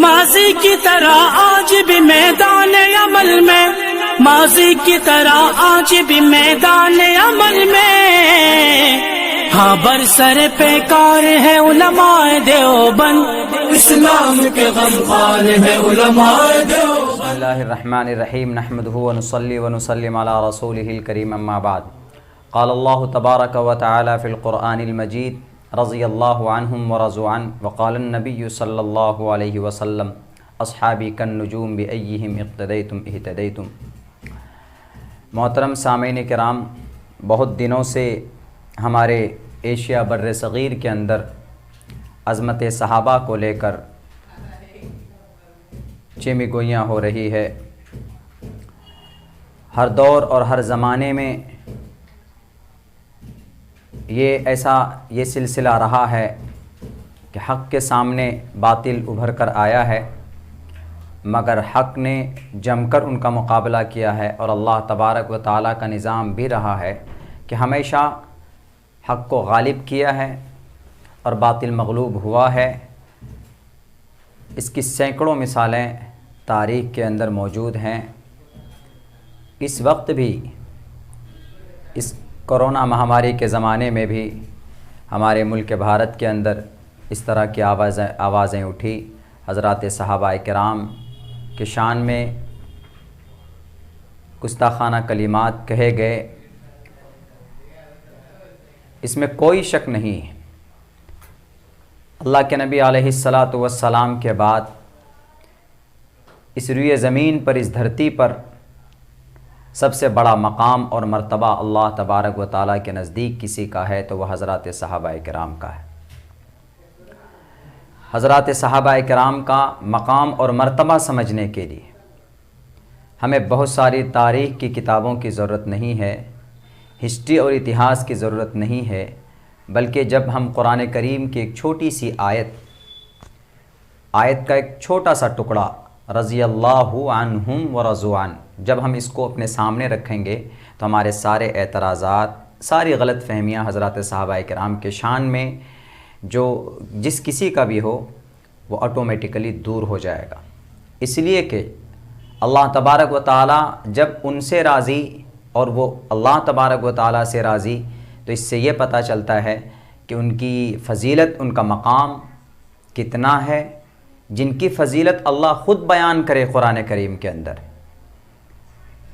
ماضی کی طرح آج بھی میدان عمل میں، ماضی کی طرح آج بھی میدان عمل میں، ہاں برسر پیکار ہے علماء دیوبند، اسلام کے غمخوار ہے علماء دیوبند۔ بسم اللہ الرحمن الرحیم، نحمدہ ونصلی ونسلم علی رسولہ الکریم، اما بعد۔ قال اللہ تبارک و تعالی فی القرآن المجید، رضی اللہ عنہم ورضوا عنہ، وقال النبی صلی اللہ علیہ وسلم، اصحابی کالنجوم بأیہم اقتدیتم اہتدیتم۔ محترم سامعین کرام، بہت دنوں سے ہمارے ایشیا بر صغیر کے اندر عظمت صحابہ کو لے کر چیمی گوئیاں ہو رہی ہے۔ ہر دور اور ہر زمانے میں یہ سلسلہ رہا ہے کہ حق کے سامنے باطل ابھر کر آیا ہے، مگر حق نے جم کر ان کا مقابلہ کیا ہے، اور اللہ تبارک و تعالیٰ کا نظام بھی رہا ہے کہ ہمیشہ حق کو غالب کیا ہے اور باطل مغلوب ہوا ہے۔ اس کی سینکڑوں مثالیں تاریخ کے اندر موجود ہیں۔ اس وقت بھی، اس کرونا مہاماری کے زمانے میں بھی ہمارے ملک بھارت کے اندر اس طرح کی آوازیں اٹھی، حضرات صحابہ کرام کے شان میں گستاخانہ کلمات کہے گئے۔ اس میں کوئی شک نہیں ہے، اللہ کے نبی علیہ السلام کے بعد اس روئے زمین پر، اس دھرتی پر سب سے بڑا مقام اور مرتبہ اللہ تبارک و تعالیٰ کے نزدیک کسی کا ہے تو وہ حضرات صحابہ کرام کا ہے۔ حضرات صحابہ کرام کا مقام اور مرتبہ سمجھنے کے لیے ہمیں بہت ساری تاریخ کی کتابوں کی ضرورت نہیں ہے، ہسٹری اور اتہاس کی ضرورت نہیں ہے، بلکہ جب ہم قرآن کریم کی ایک چھوٹی سی آیت کا ایک چھوٹا سا ٹکڑا، رضی اللہ عنہم ورضوا عنہ، جب ہم اس کو اپنے سامنے رکھیں گے تو ہمارے سارے اعتراضات، ساری غلط فہمیاں حضرات صحابہ کرام کے شان میں جو جس کسی کا بھی ہو، وہ آٹومیٹیکلی دور ہو جائے گا۔ اس لیے کہ اللہ تبارک و تعالیٰ جب ان سے راضی اور وہ اللہ تبارک و تعالیٰ سے راضی، تو اس سے یہ پتہ چلتا ہے کہ ان کی فضیلت، ان کا مقام کتنا ہے، جن کی فضیلت اللہ خود بیان کرے قرآن کریم کے اندر۔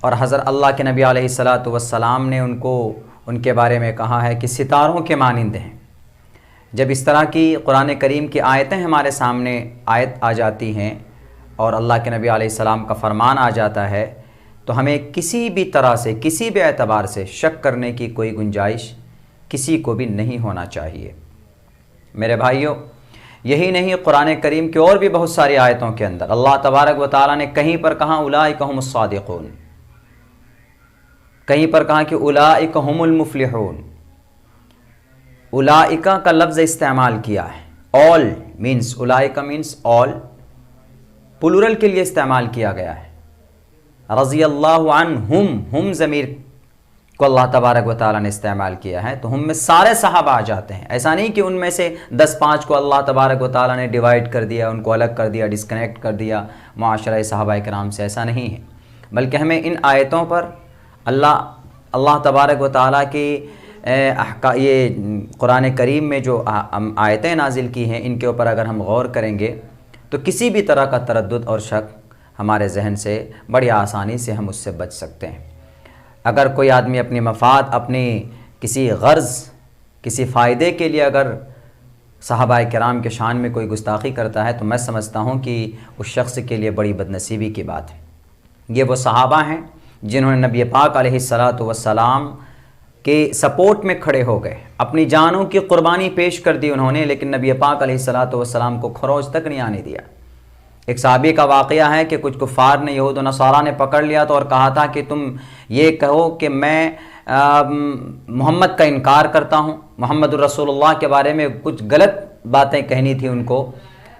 اور حضرت اللہ کے نبی علیہ السلام نے ان کے بارے میں کہا ہے کہ ستاروں کے مانند ہیں۔ جب اس طرح کی قرآن کریم کی آیتیں ہمارے سامنے آیت آ جاتی ہیں اور اللہ کے نبی علیہ السلام کا فرمان آ جاتا ہے، تو ہمیں کسی بھی طرح سے، کسی بھی اعتبار سے شک کرنے کی کوئی گنجائش کسی کو بھی نہیں ہونا چاہیے۔ میرے بھائیوں، یہی نہیں، قرآن کریم کی اور بھی بہت ساری آیتوں کے اندر اللہ تبارک و تعالیٰ نے کہیں پر کہا اولئک هم الصادقون، کہیں پر کہا کہ اولئک هم المفلحون۔ اولئک کا لفظ استعمال کیا ہے، all means، اولئک means all، پلورل کے لیے استعمال کیا گیا ہے۔ رضی اللہ عنہم، ہم ضمیر کو اللہ تبارک و تعالیٰ نے استعمال کیا ہے، تو ہم میں سارے صحابہ آ جاتے ہیں۔ ایسا نہیں کہ ان میں سے 10-5 کو اللہ تبارک و تعالیٰ نے ڈیوائیڈ کر دیا، ان کو الگ کر دیا، ڈسکنیکٹ کر دیا معاشرہ صحابہ کرام سے، ایسا نہیں ہے۔ بلکہ ہمیں ان آیتوں پر اللہ تبارک و تعالیٰ کی یہ قرآن کریم میں جو آیتیں نازل کی ہیں، ان کے اوپر اگر ہم غور کریں گے تو کسی بھی طرح کا تردد اور شک ہمارے ذہن سے بڑی آسانی سے ہم اس سے بچ سکتے ہیں۔ اگر کوئی آدمی اپنی مفاد، اپنی کسی غرض، کسی فائدے کے لیے اگر صحابہ کرام کے شان میں کوئی گستاخی کرتا ہے، تو میں سمجھتا ہوں کہ اس شخص کے لیے بڑی بدنصیبی کی بات ہے۔ یہ وہ صحابہ ہیں جنہوں نے نبی پاک علیہ السلام کے سپورٹ میں کھڑے ہو گئے، اپنی جانوں کی قربانی پیش کر دی انہوں نے، لیکن نبی پاک علیہ السلام کو خروج تک نہیں آنے دیا۔ ایک صحابی کا واقعہ ہے کہ کچھ کفار نے، یہود و نصارہ نے پکڑ لیا تو اور کہا تھا کہ تم یہ کہو کہ میں محمد کا انکار کرتا ہوں، محمد الرسول اللہ کے بارے میں کچھ غلط باتیں کہنی تھی، ان کو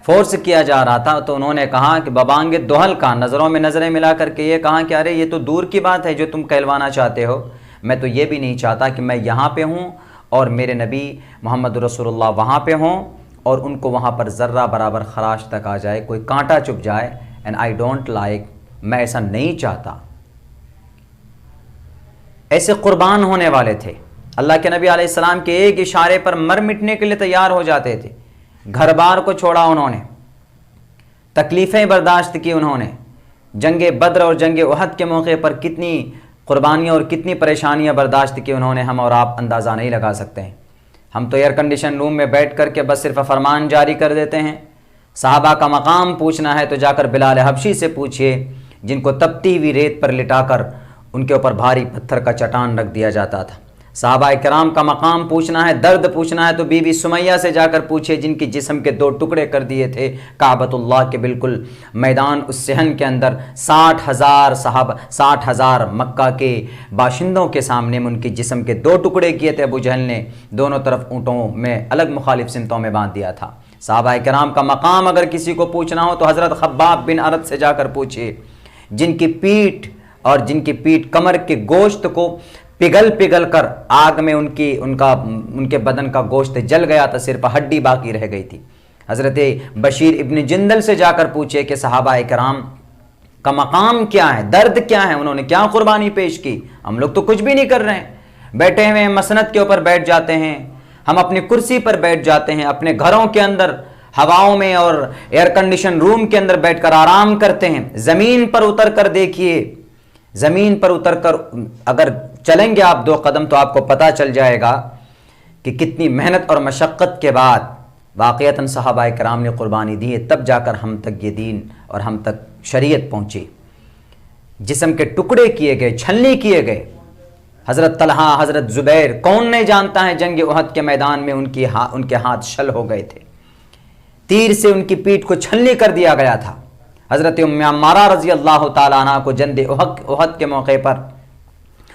فورس کیا جا رہا تھا۔ تو انہوں نے کہا کہ ببانگ دوہل کا، نظروں میں نظریں ملا کر کے یہ کہا کہ ارے یہ تو دور کی بات ہے جو تم کہلوانا چاہتے ہو، میں تو یہ بھی نہیں چاہتا کہ میں یہاں پہ ہوں اور میرے نبی محمد رسول اللہ وہاں پہ ہوں اور ان کو وہاں پر ذرہ برابر خراش تک آ جائے, کوئی کانٹا چبھ جائے, اینڈ آئی ڈونٹ لائک, میں ایسا نہیں چاہتا. ایسے قربان ہونے والے تھے. اللہ کے نبی علیہ السلام کے ایک اشارے پر مر مٹنے کے لیے تیار ہو جاتے تھے. گھر بار کو چھوڑا انہوں نے, تکلیفیں برداشت کی انہوں نے. جنگ بدر اور جنگ احد کے موقع پر کتنی قربانیاں اور کتنی پریشانیاں برداشت کی انہوں نے, ہم اور آپ اندازہ نہیں لگا سکتے ہیں. ہم تو ایئر کنڈیشن روم میں بیٹھ کر کے بس صرف فرمان جاری کر دیتے ہیں. صحابہ کا مقام پوچھنا ہے تو جا کر بلال حبشی سے پوچھئے, جن کو تپتی ہوئی ریت پر لٹا کر ان کے اوپر بھاری پتھر کا چٹان رکھ دیا جاتا تھا. صحابہ کرام کا مقام پوچھنا ہے, درد پوچھنا ہے تو بی بی سمیہ سے جا کر پوچھے, جن کی جسم کے 2 ٹکڑے کر دیے تھے کعبۃ اللہ کے بالکل میدان اس صحن کے اندر. 60,000 صحابہ, 60,000 مکہ کے باشندوں کے سامنے میں ان کی جسم کے 2 ٹکڑے کیے تھے ابو جہل نے, دونوں طرف اونٹوں میں الگ مخالف سمتوں میں باندھ دیا تھا. صحابہ کرام کا مقام اگر کسی کو پوچھنا ہو تو حضرت خباب بن ارد سے جا کر پوچھے, جن کی پیٹھ اور جن کی پیٹھ کمر کے گوشت کو پگھل کر آگ میں ان کے بدن کا گوشت جل گیا تھا, صرف ہڈی باقی رہ گئی تھی. حضرت بشیر ابن جندل سے جا کر پوچھے کہ صحابہ کرام کا مقام کیا ہے, درد کیا ہے, انہوں نے کیا قربانی پیش کی. ہم لوگ تو کچھ بھی نہیں کر رہے ہیں, بیٹھے ہوئے ہیں, مسند کے اوپر بیٹھ جاتے ہیں, ہم اپنی کرسی پر بیٹھ جاتے ہیں, اپنے گھروں کے اندر ہواؤں میں اور ایئر کنڈیشن روم کے اندر بیٹھ کر آرام کرتے ہیں. زمین پر اتر کر دیکھیے, زمین پر اتر کر اگر چلیں گے آپ 2 قدم تو آپ کو پتہ چل جائے گا کہ کتنی محنت اور مشقت کے بعد واقعتاً صحابہ کرام نے قربانی دی ہے, تب جا کر ہم تک یہ دین اور ہم تک شریعت پہنچی. جسم کے ٹکڑے کیے گئے, چھلنی کیے گئے. حضرت طلحہ, حضرت زبیر, کون نہیں جانتا ہے جنگ احد کے میدان میں ان کے ہاتھ شل ہو گئے تھے, تیر سے ان کی پیٹھ کو چھلنی کر دیا گیا تھا. حضرت ام عمارہ رضی اللہ تعالیٰ عنہ کو جنگ احد کے موقع پر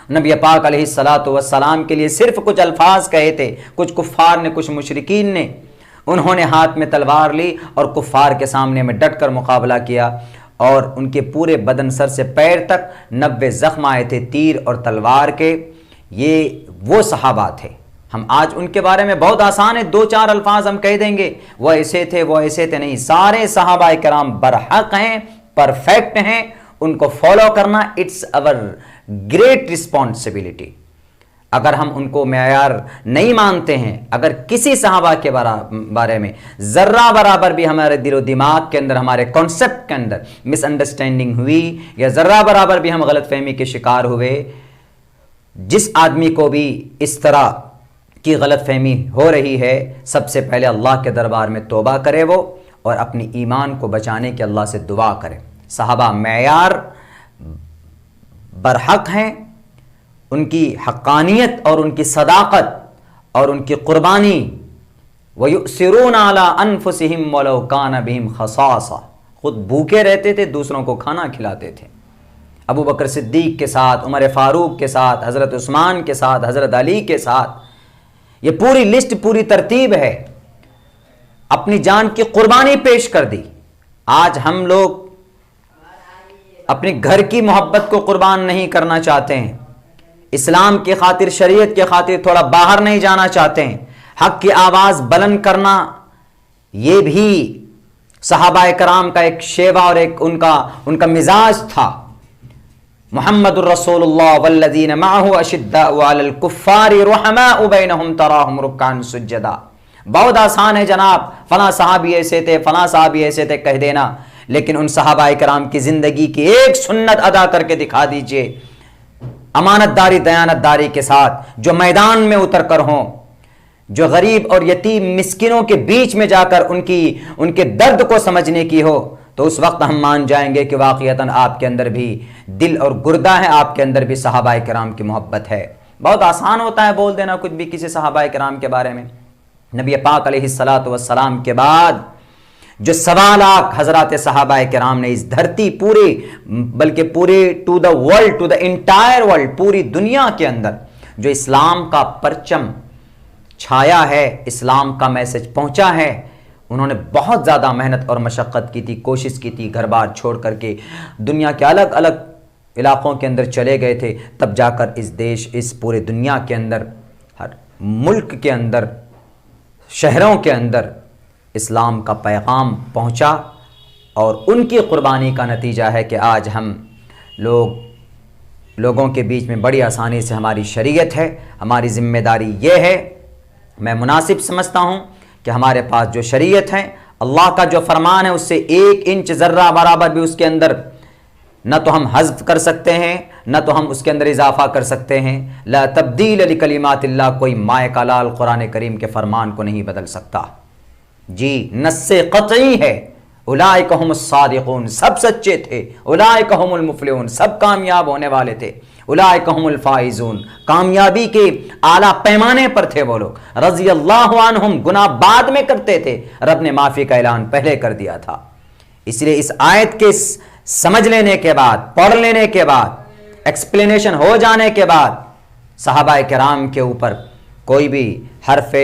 نبی پاک علیہ الصلاۃ والسلام کے لیے صرف کچھ الفاظ کہے تھے. کچھ کفار نے, کچھ مشرکین نے, انہوں نے ہاتھ میں تلوار لی اور کفار کے سامنے میں ڈٹ کر مقابلہ کیا, اور ان کے پورے بدن سر سے پیر تک 90 زخم آئے تھے تیر اور تلوار کے. یہ وہ صحابہ تھے. ہم آج ان کے بارے میں بہت آسان ہے, 2-4 الفاظ ہم کہہ دیں گے, وہ ایسے تھے, وہ ایسے تھے. نہیں, سارے صحابہ کرام برحق ہیں, پرفیکٹ ہیں. ان کو فالو کرنا اٹس اور گریٹ رسپانسبلٹی. اگر ہم ان کو معیار نہیں مانتے ہیں, اگر کسی صحابہ کے بارے میں ذرہ برابر بھی ہمارے دل و دماغ کے اندر, ہمارے کانسیپٹ کے اندر مس انڈرسٹینڈنگ ہوئی, یا ذرہ برابر بھی ہم غلط فہمی کے شکار ہوئے, جس آدمی کو بھی اس طرح کی غلط فہمی ہو رہی ہے, سب سے پہلے اللہ کے دربار میں توبہ کرے وہ, اور اپنی ایمان کو بچانے کے اللہ سے دعا کرے. صحابہ معیار برحق ہیں, ان کی حقانیت اور ان کی صداقت اور ان کی قربانی. وَيُؤْثِرُونَ عَلَىٰ أَنفُسِهِمْ وَلَوْ كَانَ بِهِمْ خَصَاصَةٌ, خود بھوکے رہتے تھے, دوسروں کو کھانا کھلاتے تھے. ابو بکر صدیق کے ساتھ, عمر فاروق کے ساتھ, حضرت عثمان کے ساتھ, حضرت علی کے ساتھ, یہ پوری لسٹ, پوری ترتیب ہے. اپنی جان کی قربانی پیش کر دی. آج ہم لوگ اپنے گھر کی محبت کو قربان نہیں کرنا چاہتے ہیں, اسلام کی خاطر, شریعت کی خاطر تھوڑا باہر نہیں جانا چاہتے ہیں, حق کی آواز بلند کرنا, یہ بھی صحابہ کرام کا ایک شیوا اور ایک ان کا مزاج تھا. محمد الرسول اللہ والذین معه اشداء علی الکفار رحماء بینہم تراہم رکعا سجدا. بہت آسان ہے جناب, فلاں صحابی ایسے تھے, فلاں صحابی ایسے تھے کہہ دینا, لیکن ان صحابہ کرام کی زندگی کی ایک سنت ادا کر کے دکھا دیجئے, امانت داری, دیانت داری کے ساتھ, جو میدان میں اتر کر ہوں, جو غریب اور یتیم مسکینوں کے بیچ میں جا کر ان کے درد کو سمجھنے کی ہو, تو اس وقت ہم مان جائیں گے کہ واقعتاً آپ کے اندر بھی دل اور گردہ ہے, آپ کے اندر بھی صحابہ کرام کی محبت ہے. بہت آسان ہوتا ہے بول دینا کچھ بھی کسی صحابہ کرام کے بارے میں. نبی پاک علیہ الصلاۃ والسلام کے بعد جو 1.25 لاکھ حضرات صحابہ کرام نے اس دھرتی بلکہ پورے to the world, to the entire world, پوری دنیا کے اندر جو اسلام کا پرچم چھایا ہے, اسلام کا میسج پہنچا ہے, انہوں نے بہت زیادہ محنت اور مشقت کی تھی, کوشش کی تھی, گھر بار چھوڑ کر کے دنیا کے الگ الگ علاقوں کے اندر چلے گئے تھے, تب جا کر اس دیش, اس پورے دنیا کے اندر, ہر ملک کے اندر, شہروں کے اندر اسلام کا پیغام پہنچا، اور ان کی قربانی کا نتیجہ ہے کہ آج ہم لوگوں کے بیچ میں بڑی آسانی سے ہماری شریعت ہے۔ ہماری ذمہ داری یہ ہے، میں مناسب سمجھتا ہوں کہ ہمارے پاس جو شریعت ہے، اللہ کا جو فرمان ہے، اس سے 1 انچ ذرہ برابر بھی اس کے اندر نہ تو ہم حذف کر سکتے ہیں، نہ تو ہم اس کے اندر اضافہ کر سکتے ہیں۔ لا تبدیل لکلمات اللہ، کوئی مائے کا لال قرآن کریم کے فرمان کو نہیں بدل سکتا۔ جی نص قطعی ہے، اولئک هم الصادقون، سب سچے تھے، اولئک هم المفلحون، سب کامیاب ہونے والے تھے، اولئک هم الفائزون، کامیابی کے اعلیٰ پیمانے پر تھے وہ لوگ۔ رضی اللہ عنہم، گناہ بعد میں کرتے تھے، رب نے معافی کا اعلان پہلے کر دیا تھا۔ اس لیے اس آیت کے سمجھ لینے کے بعد، پڑھ لینے کے بعد، ایکسپلینیشن ہو جانے کے بعد، صحابہ کرام کے اوپر کوئی بھی حرف،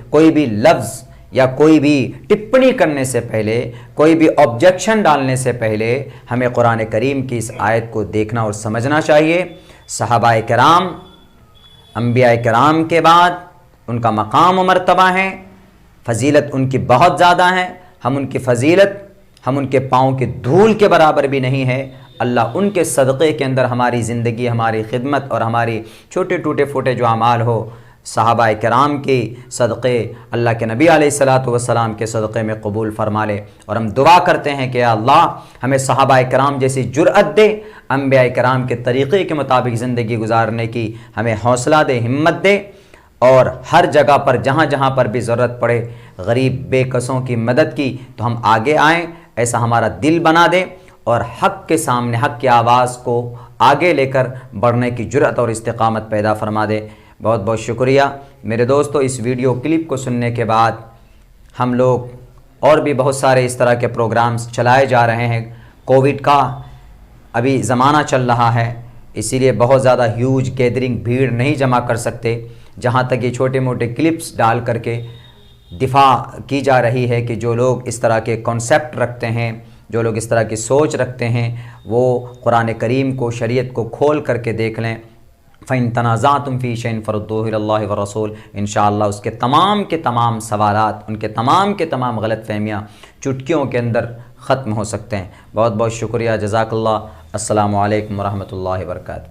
کوئی بھی لفظ یا کوئی بھی ٹپنی کرنے سے پہلے، کوئی بھی آبجیکشن ڈالنے سے پہلے ہمیں قرآن کریم کی اس آیت کو دیکھنا اور سمجھنا چاہیے۔ صحابہ کرام انبیاء کرام کے بعد ان کا مقام و مرتبہ ہے، فضیلت ان کی بہت زیادہ ہے۔ ہم ان کی فضیلت، ہم ان کے پاؤں کی دھول کے برابر بھی نہیں ہے۔ اللہ ان کے صدقے کے اندر ہماری زندگی، ہماری خدمت اور ہماری چھوٹے ٹوٹے پھوٹے جو اعمال ہو، صحابہ کرام کی صدقے، اللہ کے نبی علیہ الصلاۃ والسلام کے صدقے میں قبول فرما لے۔ اور ہم دعا کرتے ہیں کہ اللہ ہمیں صحابہ کرام جیسی جرأت دے، انبیاء کرام کے طریقے کے مطابق زندگی گزارنے کی ہمیں حوصلہ دے، ہمت دے، اور ہر جگہ پر جہاں جہاں پر بھی ضرورت پڑے غریب بے کسوں کی مدد کی تو ہم آگے آئیں، ایسا ہمارا دل بنا دے، اور حق کے سامنے حق کی آواز کو آگے لے کر بڑھنے کی جرأت اور استقامت پیدا فرما دے۔ بہت بہت شکریہ میرے دوستو۔ اس ویڈیو کلپ کو سننے کے بعد ہم لوگ اور بھی بہت سارے اس طرح کے پروگرامز چلائے جا رہے ہیں۔ کووڈ کا ابھی زمانہ چل رہا ہے، اسی لیے بہت زیادہ ہیوج گیدرنگ بھیڑ نہیں جمع کر سکتے۔ جہاں تک یہ چھوٹے موٹے کلپس ڈال کر کے دفاع کی جا رہی ہے کہ جو لوگ اس طرح کے کانسیپٹ رکھتے ہیں، جو لوگ اس طرح کی سوچ رکھتے ہیں، وہ قرآن کریم کو، شریعت کو کھول کر کے دیکھ لیں۔ فَإِن تَنَازَعْتُمْ فِي شَيْءٍ فَرُدُّوهُ إِلَى اللَّهِ وَالرَّسُولِ، انشاءاللہ اس کے تمام سوالات، ان کے تمام غلط فہمیاں چٹکیوں کے اندر ختم ہو سکتے ہیں۔ بہت بہت شکریہ، جزاک اللہ۔ السلام علیکم ورحمۃ اللہ وبرکاتہ۔